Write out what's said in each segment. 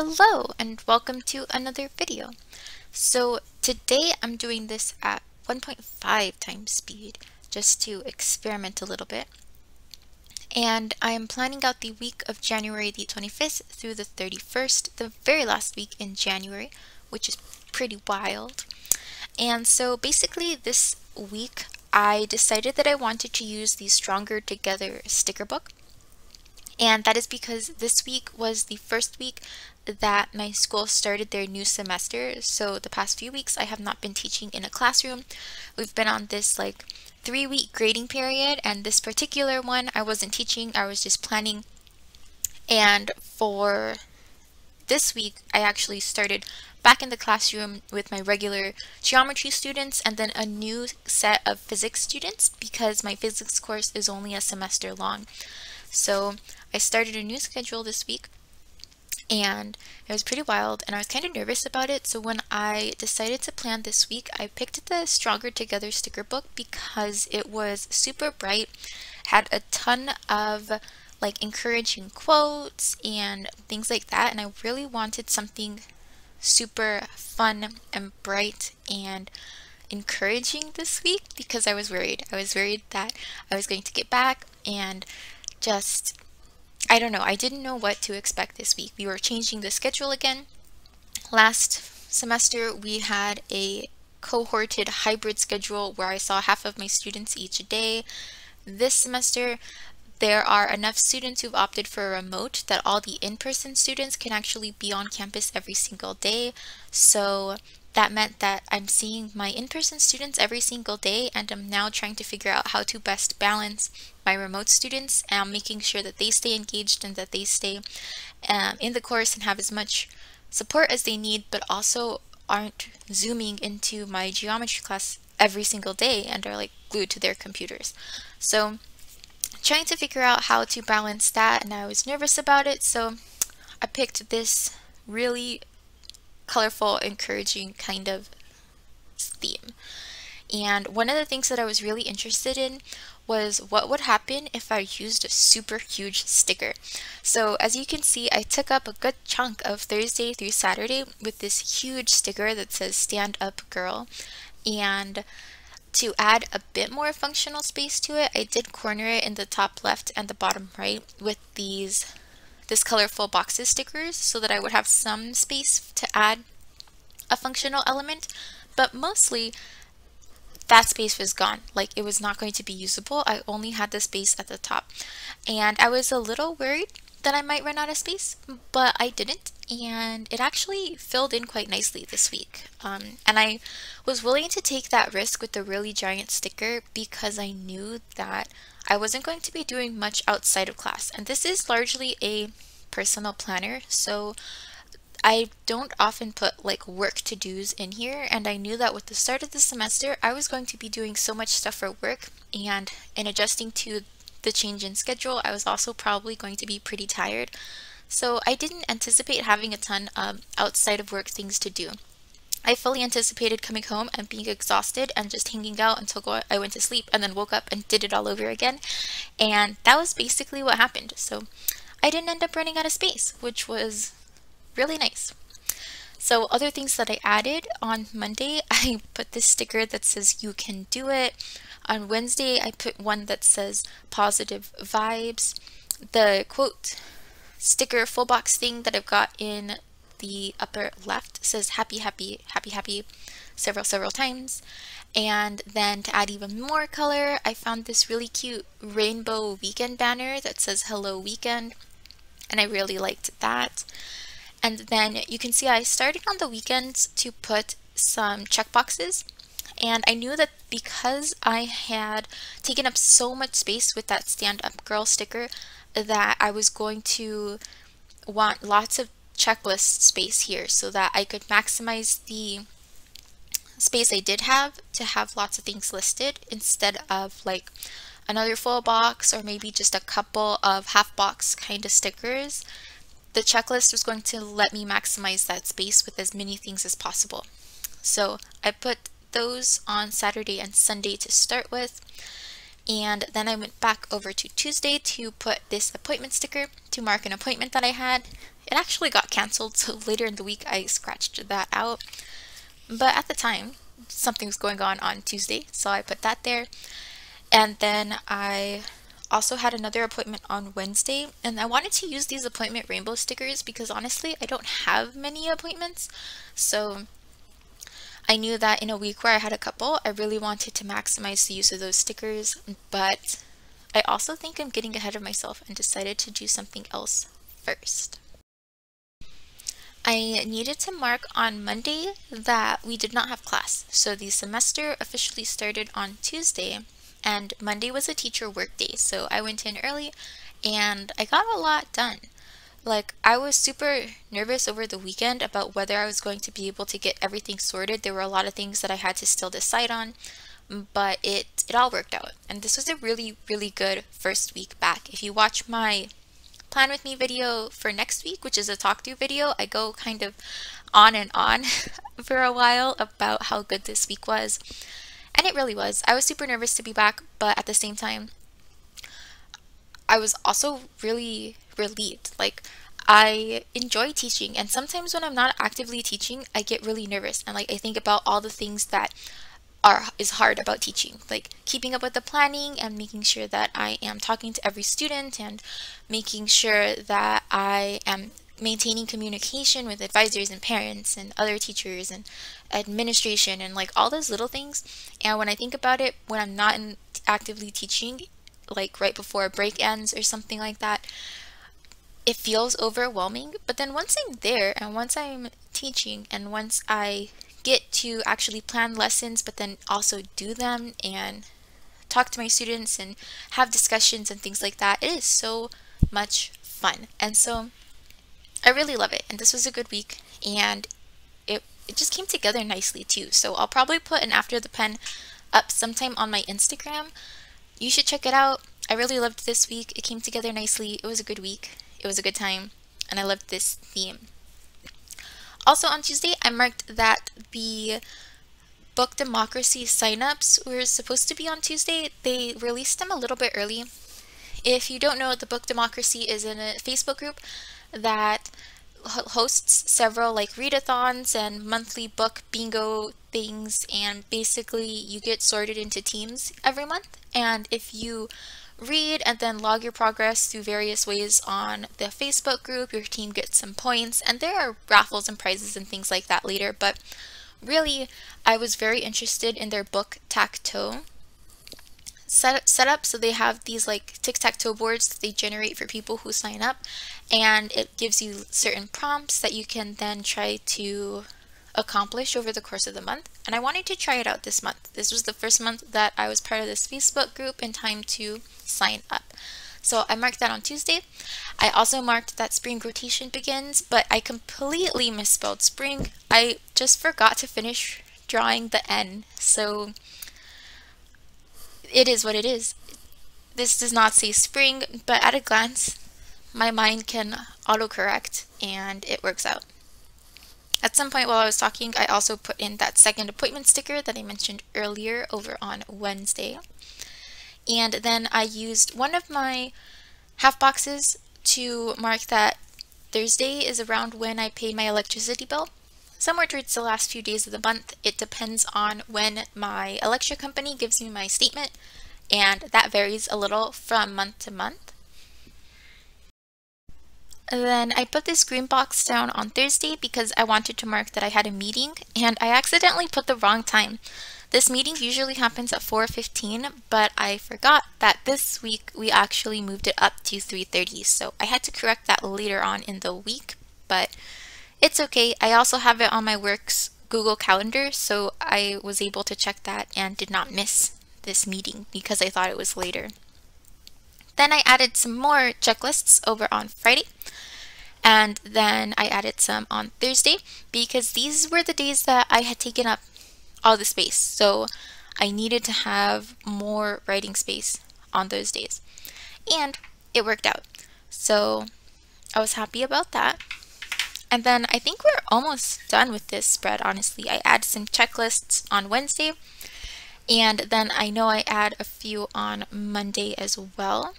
Hello and welcome to another video. So today I'm doing this at 1.5 times speed just to experiment a little bit. And I am planning out the week of January the 25th through the 31st, the very last week in January, which is pretty wild. And so basically this week I decided that I wanted to use the Stronger Together sticker book. And that is because this week was the first week that my school started their new semester. So the past few weeks I have not been teaching in a classroom. We've been on this 3-week grading period, and this particular one I wasn't teaching, I was just planning. And for this week I actually started back in the classroom with my regular geometry students and then a new set of physics students because my physics course is only a semester long. So I started a new schedule this week and it was pretty wild and I was kind of nervous about it. So when I decided to plan this week, I picked the Stronger Together sticker book because it was super bright, had a ton of encouraging quotes and things like that, and I really wanted something super fun and bright and encouraging this week because I was worried. I was worried that I was going to get back and I don't know, I didn't know what to expect this week. We were changing the schedule again. Last semester we had a cohorted hybrid schedule where I saw half of my students each day. This semester there are enough students who've opted for a remote that all the in-person students can actually be on campus every single day. So that meant that I'm seeing my in-person students every single day, and I'm now trying to figure out how to best balance my remote students and making sure that they stay engaged and that they stay in the course and have as much support as they need, but also aren't zooming into my geometry class every single day and are glued to their computers. So trying to figure out how to balance that, and I was nervous about it, so I picked this really colorful, encouraging kind of theme. And one of the things that I was really interested in was what would happen if I used a super huge sticker. So as you can see, I took up a good chunk of Thursday through Saturday with this huge sticker that says "Stand Up Girl," and to add a bit more functional space to it, I did corner it in the top left and the bottom right with this colorful boxes stickers so that I would have some space to add a functional element, but mostly that space was gone. It was not going to be usable. I only had the space at the top, and I was a little worried that I might run out of space, but I didn't, and it actually filled in quite nicely this week. And I was willing to take that risk with the really giant sticker because I knew that I wasn't going to be doing much outside of class, and this is largely a personal planner, so I don't often put work to-dos in here, and I knew that with the start of the semester I was going to be doing so much stuff for work, and in adjusting to the change in schedule I was also probably going to be pretty tired. So I didn't anticipate having a ton of outside of work things to do. I fully anticipated coming home and being exhausted and just hanging out until I went to sleep and then woke up and did it all over again, and that was basically what happened. So I didn't end up running out of space, which was really nice. So other things that I added: on Monday I put this sticker that says "You can do it." On Wednesday I put one that says "Positive vibes." The quote sticker full box thing that I've got in the upper left says "Happy, happy, happy, happy" several times. And then to add even more color, I found this really cute rainbow weekend banner that says "Hello Weekend," and I really liked that. And then you can see I started on the weekends to put some checkboxes, and I knew that because I had taken up so much space with that "Stand Up Girl" sticker that I was going to want lots of checklist space here so that I could maximize the space I did have to have lots of things listed instead of another full box or maybe just a couple of half box kind of stickers. The checklist was going to let me maximize that space with as many things as possible. So I put those on Saturday and Sunday to start with, and then I went back over to Tuesday to put this appointment sticker to mark an appointment that I had. It actually got canceled, so later in the week I scratched that out. But at the time, something was going on Tuesday, so I put that there. And then I also had another appointment on Wednesday, and I wanted to use these appointment rainbow stickers because honestly, I don't have many appointments. So I knew that in a week where I had a couple, I really wanted to maximize the use of those stickers, but I also think I'm getting ahead of myself and decided to do something else first. I needed to mark on Monday that we did not have class. So the semester officially started on Tuesday, and Monday was a teacher work day. So I went in early and I got a lot done. Like, I was super nervous over the weekend about whether I was going to be able to get everything sorted. There were a lot of things that I had to still decide on, but it all worked out. And this was a really, really good first week back. If you watch my plan with me video for next week, which is a talk through video, I go kind of on and on for a while about how good this week was. And it really was. I was super nervous to be back, but at the same time, I was also really relieved. Like, I enjoy teaching, and sometimes when I'm not actively teaching, I get really nervous, and like I think about all the things that is hard about teaching, like keeping up with the planning and making sure that I am talking to every student and making sure that I am maintaining communication with advisors and parents and other teachers and administration and like all those little things. And when I think about it, when I'm not actively teaching, like right before a break ends or something like that, it feels overwhelming. But then once I'm there and once I'm teaching and once I get to actually plan lessons but then also do them and talk to my students and have discussions and things like that, it is so much fun. And so I really love it, and this was a good week, and it just came together nicely too. So I'll probably put an after the pen up sometime on my Instagram. You should check it out. I really loved this week. It came together nicely. It was a good week. It was a good time, and I loved this theme. Also on Tuesday, I marked that the book democracy signups were supposed to be on Tuesday. They released them a little bit early. If you don't know, the book democracy is in a Facebook group that hosts several like readathons and monthly book bingo things, and basically you get sorted into teams every month, and if you read and then log your progress through various ways on the Facebook group, your team gets some points, and there are raffles and prizes and things like that later. But really, I was very interested in their book tac-toe setup. So they have these like tic-tac-toe boards that they generate for people who sign up, and it gives you certain prompts that you can then try to accomplish over the course of the month. And I wanted to try it out this month. This was the first month that I was part of this Facebook group in time to sign up. So I marked that on Tuesday. I also marked that spring rotation begins, but I completely misspelled spring. I just forgot to finish drawing the N. So it is what it is. This does not say spring, but at a glance, my mind can autocorrect and it works out. At some point while I was talking, I also put in that second appointment sticker that I mentioned earlier over on Wednesday. And then I used one of my half boxes to mark that Thursday is around when I pay my electricity bill. Somewhere towards the last few days of the month. It depends on when my electric company gives me my statement, and that varies a little from month to month. Then I put this green box down on Thursday because I wanted to mark that I had a meeting, and I accidentally put the wrong time. This meeting usually happens at 4:15, but I forgot that this week we actually moved it up to 3:30, so I had to correct that later on in the week, but it's okay. I also have it on my work's Google Calendar, so I was able to check that and did not miss this meeting because I thought it was later. Then I added some more checklists over on Friday, and then I added some on Thursday because these were the days that I had taken up all the space, so I needed to have more writing space on those days, and it worked out. So I was happy about that. And then I think we're almost done with this spread, honestly. I add some checklists on Wednesday, and then I know I add a few on Monday as well.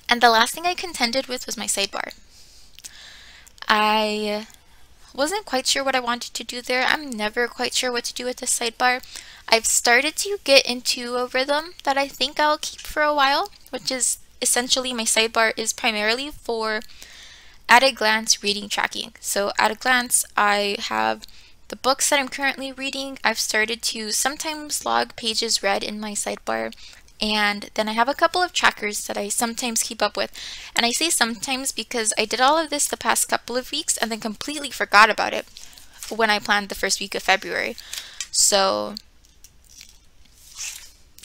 And the last thing I contended with was my sidebar. I wasn't quite sure what I wanted to do there. I'm never quite sure what to do with this sidebar. I've started to get into a rhythm that I think I'll keep for a while, which is essentially my sidebar is primarily for at a glance reading tracking. So at a glance, I have the books that I'm currently reading. I've started to sometimes log pages read in my sidebar, and then I have a couple of trackers that I sometimes keep up with. And I say sometimes because I did all of this the past couple of weeks and then completely forgot about it when I planned the first week of February. So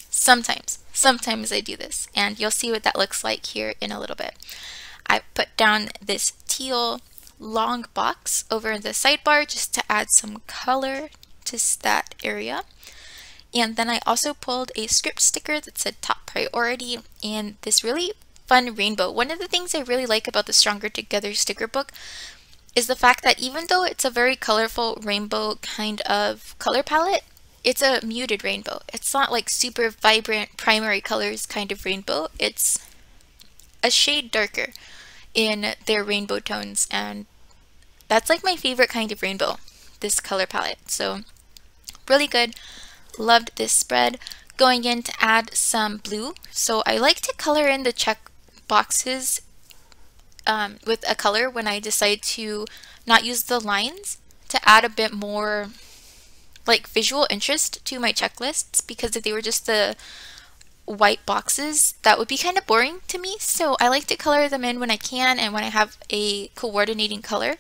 sometimes I do this, and you'll see what that looks like here in a little bit. I put down this teal long box over in the sidebar just to add some color to that area. And then I also pulled a script sticker that said top priority and this really fun rainbow. One of the things I really like about the Stronger Together sticker book is the fact that even though it's a very colorful rainbow kind of color palette, it's a muted rainbow. It's not like super vibrant primary colors kind of rainbow. It's a shade darker in their rainbow tones, and that's like my favorite kind of rainbow, this color palette. So really good. Loved this spread. Going in to add some blue. So I like to color in the check boxes with a color when I decide to not use the lines, to add a bit more like visual interest to my checklists, because if they were just the white boxes, that would be kind of boring to me. So I like to color them in when I can and when I have a coordinating color.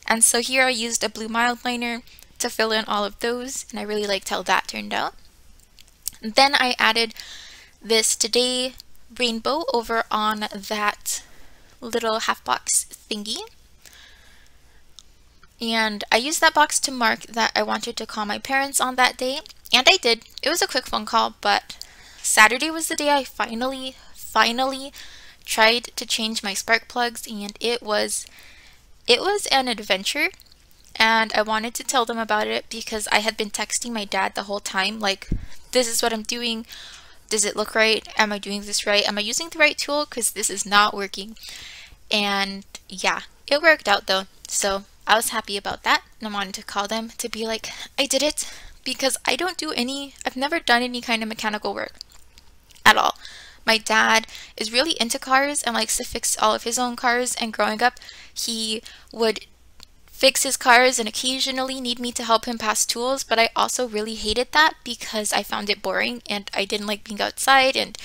And so here I used a blue mild liner to fill in all of those, and I really liked how that turned out. And then I added this Today rainbow over on that little half box thingy. And I used that box to mark that I wanted to call my parents on that day, and I did. It was a quick phone call, but Saturday was the day I finally tried to change my spark plugs, and it was an adventure. And I wanted to tell them about it because I had been texting my dad the whole time, like, this is what I'm doing. Does it look right? Am I doing this right? Am I using the right tool? Because this is not working. And yeah, it worked out though. So I was happy about that. And I wanted to call them to be like, I did it. Because I've never done any kind of mechanical work at all. My dad is really into cars and likes to fix all of his own cars. And growing up, he would fix his cars and occasionally need me to help him pass tools, but I also really hated that because I found it boring and I didn't like being outside and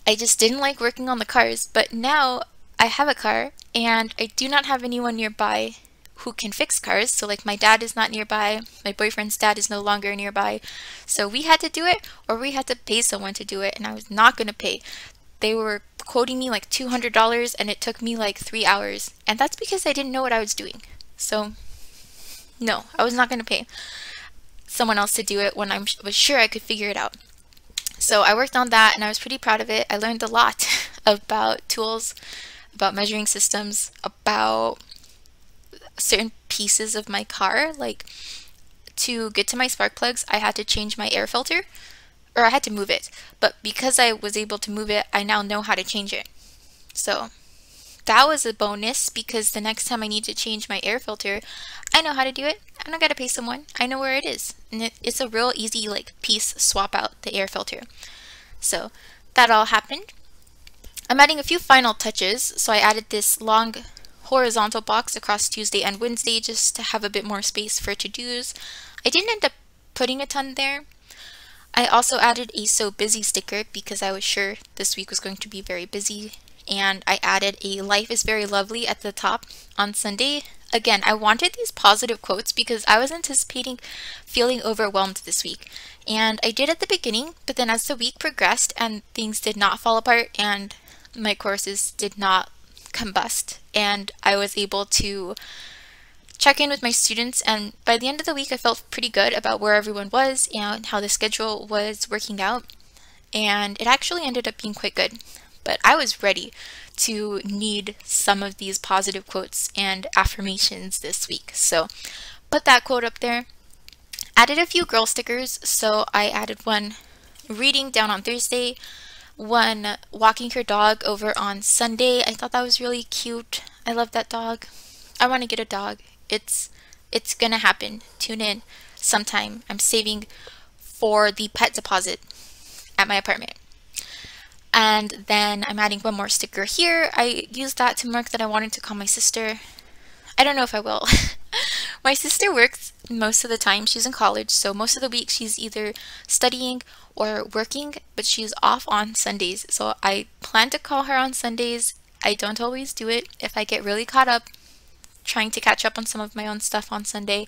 I just didn't like working on the cars. But now I have a car and I do not have anyone nearby who can fix cars. So like my dad is not nearby, my boyfriend's dad is no longer nearby. So we had to do it or we had to pay someone to do it, and I was not going to pay. They were quoting me like $200 and it took me like 3 hours, and that's because I didn't know what I was doing. So no, I was not going to pay someone else to do it when I was sure I could figure it out. So I worked on that and I was pretty proud of it. I learned a lot about tools, about measuring systems, about certain pieces of my car. Like, to get to my spark plugs, I had to change my air filter, or I had to move it. But because I was able to move it, I now know how to change it. So that was a bonus, because the next time I need to change my air filter, I know how to do it. I don't gotta pay someone. I know where it is. And it's a real easy like piece swap out the air filter. So that all happened. I'm adding a few final touches. So I added this long horizontal box across Tuesday and Wednesday just to have a bit more space for to-dos. I didn't end up putting a ton there. I also added a so busy sticker because I was sure this week was going to be very busy. And I added a life is very lovely at the top on Sunday. Again, I wanted these positive quotes because I was anticipating feeling overwhelmed this week. And I did at the beginning, but then as the week progressed and things did not fall apart and my courses did not combust, and I was able to check in with my students, and by the end of the week I felt pretty good about where everyone was and how the schedule was working out, and it actually ended up being quite good. But I was ready to need some of these positive quotes and affirmations this week. So put that quote up there. Added a few girl stickers. So I added one reading down on Thursday, one walking her dog over on Sunday. I thought that was really cute. I love that dog. I want to get a dog. It's gonna happen. Tune in sometime. I'm saving for the pet deposit at my apartment. And then I'm adding one more sticker here. I used that to mark that I wanted to call my sister. I don't know if I will. My sister works most of the time. She's in college, so most of the week she's either studying or working, but she's off on Sundays. So I plan to call her on Sundays. I don't always do it. If I get really caught up trying to catch up on some of my own stuff on Sunday,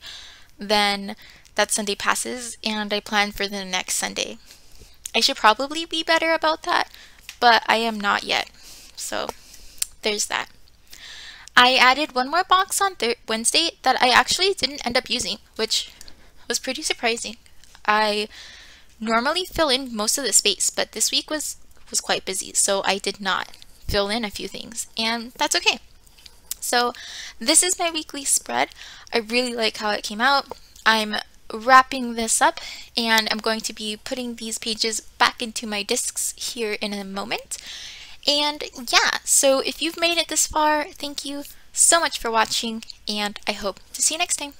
then that Sunday passes and I plan for the next Sunday. I should probably be better about that, but I am not yet. So there's that. I added one more box on Wednesday that I actually didn't end up using, which was pretty surprising. I normally fill in most of the space, but this week was quite busy, so I did not fill in a few things, and that's okay. So this is my weekly spread. I really like how it came out. I'm wrapping this up and I'm going to be putting these pages back into my discs here in a moment. And yeah, so if you've made it this far, thank you so much for watching, and I hope to see you next time.